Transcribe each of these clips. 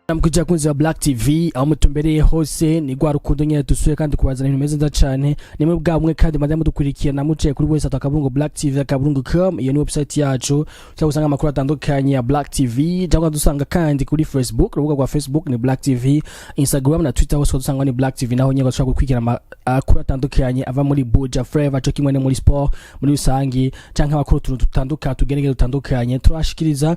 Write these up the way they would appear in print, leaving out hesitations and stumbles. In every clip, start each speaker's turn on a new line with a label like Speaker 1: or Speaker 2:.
Speaker 1: Namkuja kunzi wa Black TV aho mutumbereye hose ni gwa rukundo nyene dusuye kandi kubazana ibintu meze nza cyane nimwe bwamwe kandi madame dukurikirana muciye kuri wese atakaburungu Black TV akaburungu.com iyo ni website yacu cyangwa usanga amakuru atandukanye ya Black TV cyangwa dusanga kandi kuri Facebook urubuga rwa Facebook ni Black TV, Instagram na Twitter hose dusanga ni Black TV naho nyego dushaka gukurikirana amakuru atandukanye ava muri Buja Flavor cyo kimwe muri sport muri usangi cyangwa amakuru tutandukanye tugerege dutandukanye turashikiriza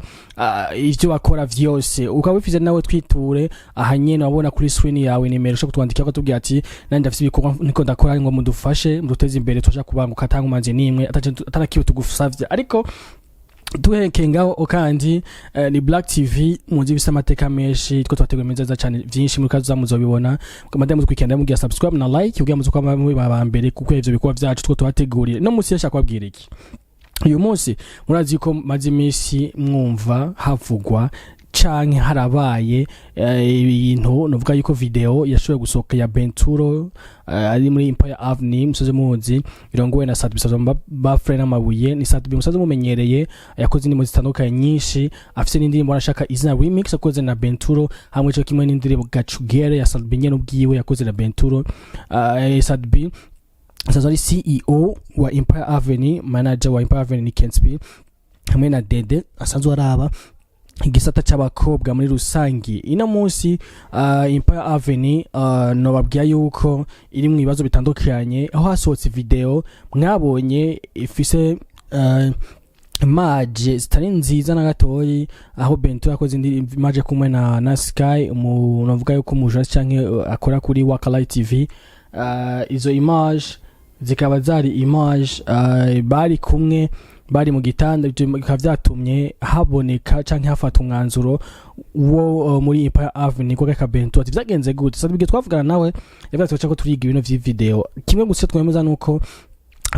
Speaker 1: ivyo bakora vyose ukaba wifize nawe twiture ahanyene wabona kuri screen yawe nimero cyo kutwandikira ko tubwiye ati nandi ndafite ibikorwa niko ndakora ngo mudufashe muduteze imbere tuje kubanguka atanga umanzi nimwe atarakiwe tugusavye ariko duhekengaho kandi ni Black TV munzi bisa amateka menshi two twateguye meza cyane byinshi muri kazo muzobibona madame twikenda mugiye subscribe na like ugiye muzo kwa muri baba mbere kuko ivyo bikorwa byacu two twateguriye no musi yashaka kwabwira iki uyu munsi murazi ko mazi imisi mwumva havugwa canke harabaye ibintu novuga yuko video yashoboye gusohoka ya Benturo ari muri Empire Avenue musoze muzi irongowe na Sadbi Sazo ba frère amabuye ni Sadbi musoze mumenyereye yakoze indimo zitandukanye nyinshi afise n'indirimbo arashaka izina remix akoze na Benturo hamwe cyo kimwe n'indirimbo Gachugere ya Sadbi nyene ubwiwe yakoze na Benturo Sadbi Sazo ari CEO wa Empire Avenue, manager wa Empire Avenue ni Kensby hamwe na Dede asanzwe araba igisata cy'abakobwa muri rusangi ina munsi Empire Avenue no babwiye yuko iri mu bibazo bitandukanye aho hasohotse video mwabonye ifise image zitari nziza na gatoyi aho Bento yakoze indi image kumwe na Sky umuntu avuga yuko umujura canke akora kuri Wakalai TV izo image zikaba zari image bari kumwe bari mu gitanda bikaba byatumye haboneka canke hafata umwanzuro wo muri Empire Avenue ko ka Bento ati byagenze gute sabige twavugana nawe yavuze ko turiga ibintu vy'video kimwe gusa twemeza nuko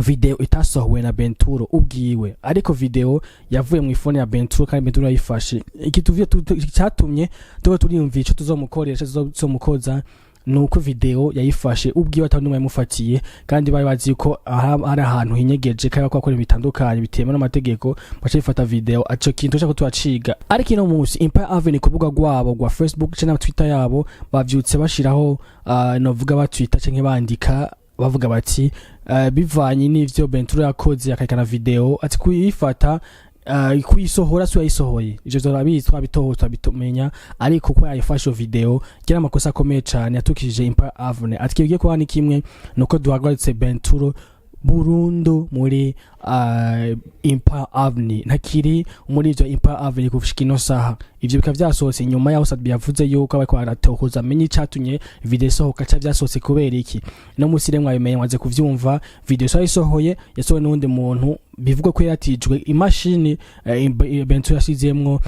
Speaker 1: video itasohowe na Benturo ubwiwe ariko video yavuye mu ifone ya Benturo kandi Benturo yayifashe ikituvye cyatumye turiyumva ico tuzomukoresha tuzomukoza nuko video yayifashe ubwiwe atandumwe yamufatiye kandi bari bazi ko ari ahantu hinyegeje kandi ko akora bitandukanye bitema n'amategeko bace bifata video aco kintu cyo tuaciga ariko ino munsi Empire Avenue kubuga gwabo gwa Facebook cyangwa Twitter yabo bavyutse bashiraho novuga ba Twitter cyangwa bandika bavuga bati bivanye n'ivyo Benturo yakoze yakakana video ati kuyifata kuyisohora so yayisohoye ivyo zorabizi twabitohota bitumenya ariko ko yayifashe video gira amakosa akomeye cyane yatukije Empire Avenue atikiye ko hani kimwe nuko duhagaritse Benturo burundu muri Empire Avenue ntakiri muri ivyo Empire Avenue kuvushika ino saha ivyo bikaba byasohotse nyuma yaho Sadbi yavuze yuko abako aratohoza amenye cyatumye video sohoka cya byasohotse kubera iki no musire mwabimenye mwaze kuvyumva video yasohoye yasohoye n'undi muntu bivuga ko yatijwe imashini Bento yasizemwo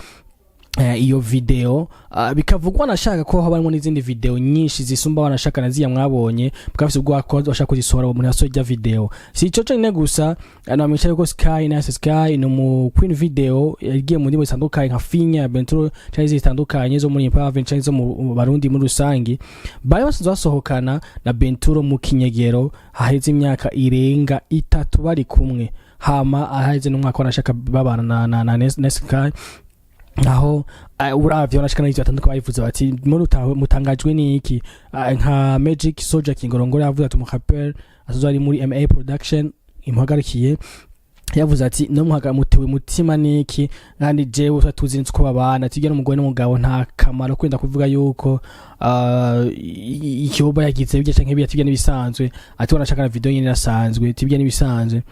Speaker 1: iyo video bikavugwa nashaka ko habarimo n'izindi video nyinshi zisumba wanashaka naziya mwabonye bwafise ubwo akoze bashaka kuzisohora mu naso ya video si cyo cyane gusa anamenyesha yuko Sky na Sky no mu Queen video yagiye mu ndimo zitandukanye nka Finya Benturo cyane zitandukanye zo muri Empire Avenue zo mu Barundi muri rusangi bayo basohokana na Benturo mu kinyegero haheze imyaka irenga 3 bari kumwe hama aheze n'umwaka wanashaka babana na Sky aho uravyo nashikana ivyo atandukanye bayivuze bati muri mutangajwe n'iki nka Magic Soldier Kingorongoro yavuze ati umukapel azoza ari muri MA Production imuhagarikiye yavuze ati no muhagamutewe mutima n'iki kandi jewe twatuzi nitsko babana tigera umugore n'umugabo nta kamaro kwenda kuvuga yuko ikiboba yagize bije canke biyatigera nibisanzwe ati wanashaka video nyine nasanzwe tibye nibisanzwe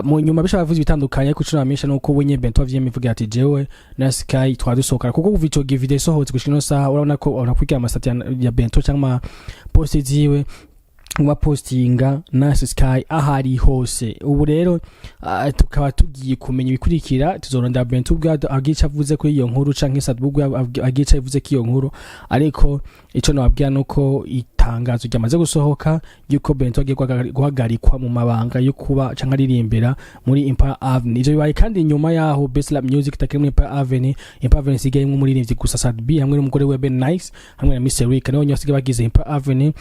Speaker 1: mu nyuma bisha bavuze bitandukanye ku cunamisha nuko wenye Bento avyemivuga ati jewe na Sky twadusokara kuko kuva ico video sohotse gushino saha urabona ko unakwikira amasati ya Bento cyangwa post ziwe wa postinga na Sky ahari hose ubu rero tukaba tugiye kumenya ibikurikira tuzoronda Bento ubwado agica avuze ko iyo nkuru canke Sadbi agica ivuze ko iyo nkuru ariko ico nababwira nuko itangazo ryamaze gusohoka yuko Bento agiye guhagarikwa mu mabanga yo kuba canke aririmbira muri Empire Avenue ivyo bibaye kandi nyuma yaho Best Lab Music takiri muri Empire Avenue sigaye mu muririmbyi gusa Sadbi hamwe n'umugore we Ben Nice hamwe na Mr. Rick naho nyose bagize Empire Avenue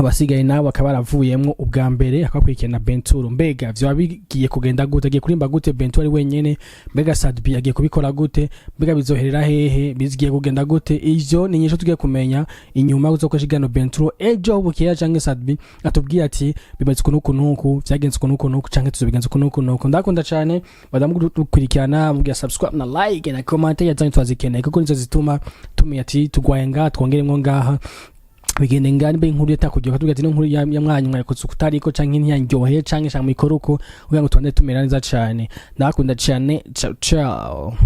Speaker 1: abasigaye nabo bakaba baravuyemwo ubwa mbere akakurikirana Benturo. Mbega vyo bigiye kugenda gute, agiye kurimba gute Benturo ari wenyene, mbega Sadbi agiye kubikora gute, mbega bizoherera hehe, bizigiye kugenda gute? Ivyo ni nyisho tugiye kumenya inyuma uzokoresha igano Benturo ejo bukeya canke Sadbi atubwiye ati bimeze kunuku vyagenze kunuku canke tuzobigenza kunuku. Ndakunda cyane badamu gukurikirana, mugiye subscribe na like na comment yazanye twazikeneye kuko nizo zituma tumenya ati tugwayenga twongeremwo ngaha bigende ngani be inkuru yatakugiye tugira ati no nkuru ya mwanya mwayikotse kutariko canke ntiyanyoheye canke shamwe ikoruko ugira ngo twande tumera neza cyane. Ndakunda cyane, ciao ciao.